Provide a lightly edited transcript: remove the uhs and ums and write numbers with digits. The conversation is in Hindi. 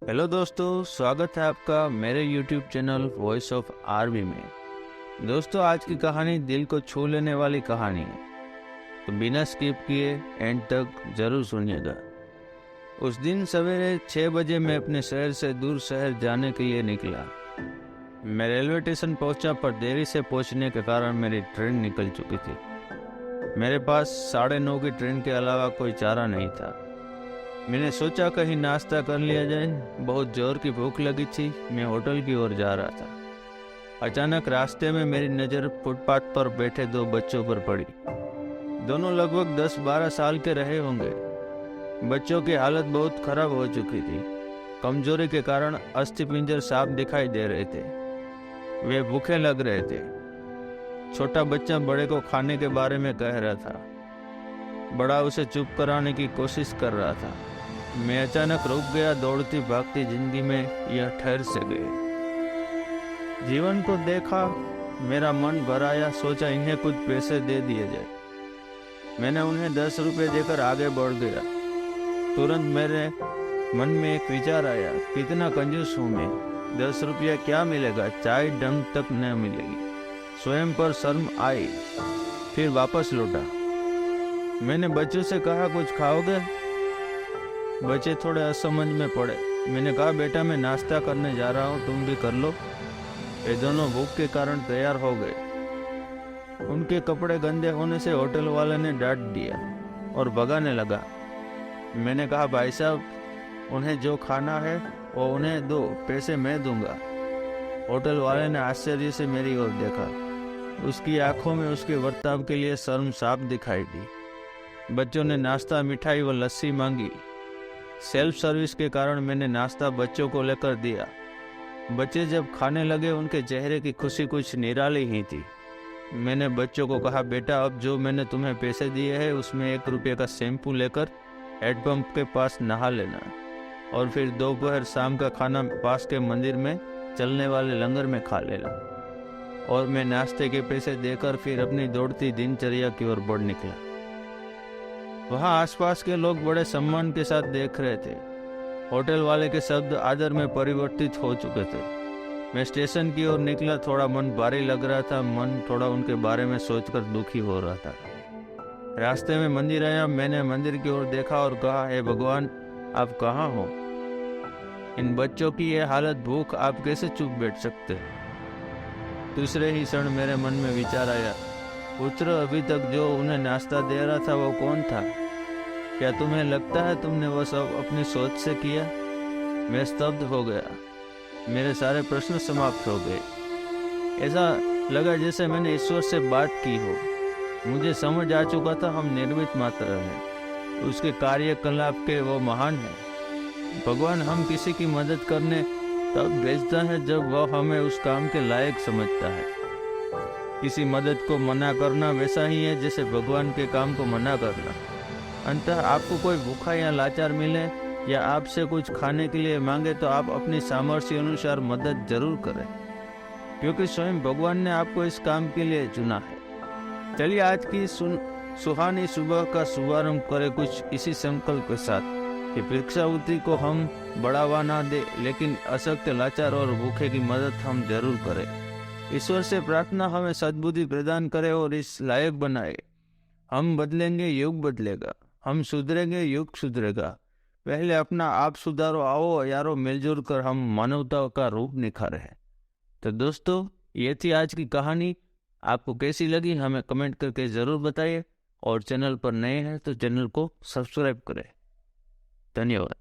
हेलो दोस्तों, स्वागत है आपका मेरे YouTube channel voice of army में। दोस्तों, आज की कहानी दिल को छू लेने वाली कहानी है, तो बिना स्किप किए एंड तक जरूर सुनिएगा। उस दिन सवेरे 6 बजे मैं अपने शहर से दूर शहर जाने के लिए निकला। मैं रेलवे स्टेशन पहुंचा, पर देरी से पहुंचने के कारण मेरी ट्रेन निकल चुकी थी। मेरे पास 9:30 की ट्रेन के अलावा कोई चारा नहीं था। मैंने सोचा कहीं नाश्ता कर लिया जाए। बहुत जोर की भूख लगी थी। मैं होटल की ओर जा रहा था। अचानक रास्ते में मेरी नज़र फुटपाथ पर बैठे 2 बच्चों पर पड़ी। दोनों लगभग 10-12 साल के रहे होंगे। बच्चों की हालत बहुत खराब हो चुकी थी। कमजोरी के कारण अस्थिपिंजर साफ दिखाई दे रहे थे। वे भूखे लग रहे थे। छोटा बच्चा बड़े को खाने के बारे में कह रहा था। बड़ा उसे चुप कराने की कोशिश कर रहा था। मैं अचानक रुक गया। दौड़ती भागती जिंदगी में यह ठहर से गए। जीवन को देखा, मेरा मन भर आया। सोचा इन्हें कुछ पैसे दे दिए जाए। मैंने उन्हें 10 रुपये देकर आगे बढ़ गया। तुरंत मेरे मन में एक विचार आया, कितना कंजूस हूँ मैं। 10 रुपया क्या मिलेगा, चाय ढंग तक न मिलेगी। स्वयं पर शर्म आई। फिर वापस लौटा। मैंने बच्चों से कहा, कुछ खाओगे? बच्चे थोड़े असमंज में पड़े। मैंने कहा, बेटा मैं नाश्ता करने जा रहा हूँ, तुम भी कर लो। ये दोनों भूख के कारण तैयार हो गए। उनके कपड़े गंदे होने से होटल वाले ने डांट दिया और भगाने लगा। मैंने कहा, भाई साहब, उन्हें जो खाना है वो उन्हें दो, पैसे मैं दूंगा। होटल वाले ने आश्चर्य से मेरी ओर देखा। उसकी आंखों में उसके बर्ताव के लिए शर्म साफ दिखाई दी। बच्चों ने नाश्ता, मिठाई व लस्सी मांगी। सेल्फ सर्विस के कारण मैंने नाश्ता बच्चों को लेकर दिया। बच्चे जब खाने लगे, उनके चेहरे की खुशी कुछ निराली ही थी। मैंने बच्चों को कहा, बेटा अब जो मैंने तुम्हें पैसे दिए हैं उसमें 1 रुपये का शैम्पू लेकर हैंडपंप के पास नहा लेना और फिर दोपहर शाम का खाना पास के मंदिर में चलने वाले लंगर में खा लेना। और मैं नाश्ते के पैसे देकर फिर अपनी दौड़ती दिनचर्या की ओर बढ़ निकला। वहाँ आसपास के लोग बड़े सम्मान के साथ देख रहे थे। होटल वाले के शब्द आदर में परिवर्तित हो चुके थे। मैं स्टेशन की ओर निकला। थोड़ा मन भारी लग रहा था। मन थोड़ा उनके बारे में सोचकर दुखी हो रहा था। रास्ते में मंदिर आया। मैंने मंदिर की ओर देखा और कहा, हे भगवान, आप कहाँ हो? इन बच्चों की ये हालत, भूख, आप कैसे चुप बैठ सकते? दूसरे ही क्षण मेरे मन में विचार आया, पुत्र अभी तक जो उन्हें नाश्ता दे रहा था वो कौन था? क्या तुम्हें लगता है तुमने वो सब अपनी सोच से किया? मैं स्तब्ध हो गया। मेरे सारे प्रश्न समाप्त हो गए। ऐसा लगा जैसे मैंने ईश्वर से बात की हो। मुझे समझ आ चुका था, हम निर्मित मात्र हैं। उसके कार्यकलाप के वो महान है। भगवान हम किसी की मदद करने तब भेजता है जब वह हमें उस काम के लायक समझता है। किसी मदद को मना करना वैसा ही है जैसे भगवान के काम को मना करना। अंततः आपको कोई भूखा या लाचार मिले या आपसे कुछ खाने के लिए मांगे तो आप अपनी सामर्थ्य अनुसार मदद जरूर करें, क्योंकि स्वयं भगवान ने आपको इस काम के लिए चुना है। चलिए आज की सुहानी सुबह का शुभारंभ करें कुछ इसी संकल्प के साथ कि भिक्षावृत्ति को हम बढ़ावा ना दे, लेकिन अशक्त, लाचार और भूखे की मदद हम जरूर करें। ईश्वर से प्रार्थना हमें सद्बुद्धि प्रदान करे और इस लायक बनाए। हम बदलेंगे, युग बदलेगा। हम सुधरेंगे, युग सुधरेगा। पहले अपना आप सुधारो, आओ यारो, मिलजुल कर हम मानवता का रूप निखारे। तो दोस्तों, ये थी आज की कहानी। आपको कैसी लगी हमें कमेंट करके ज़रूर बताइए और चैनल पर नए हैं तो चैनल को सब्सक्राइब करें। धन्यवाद।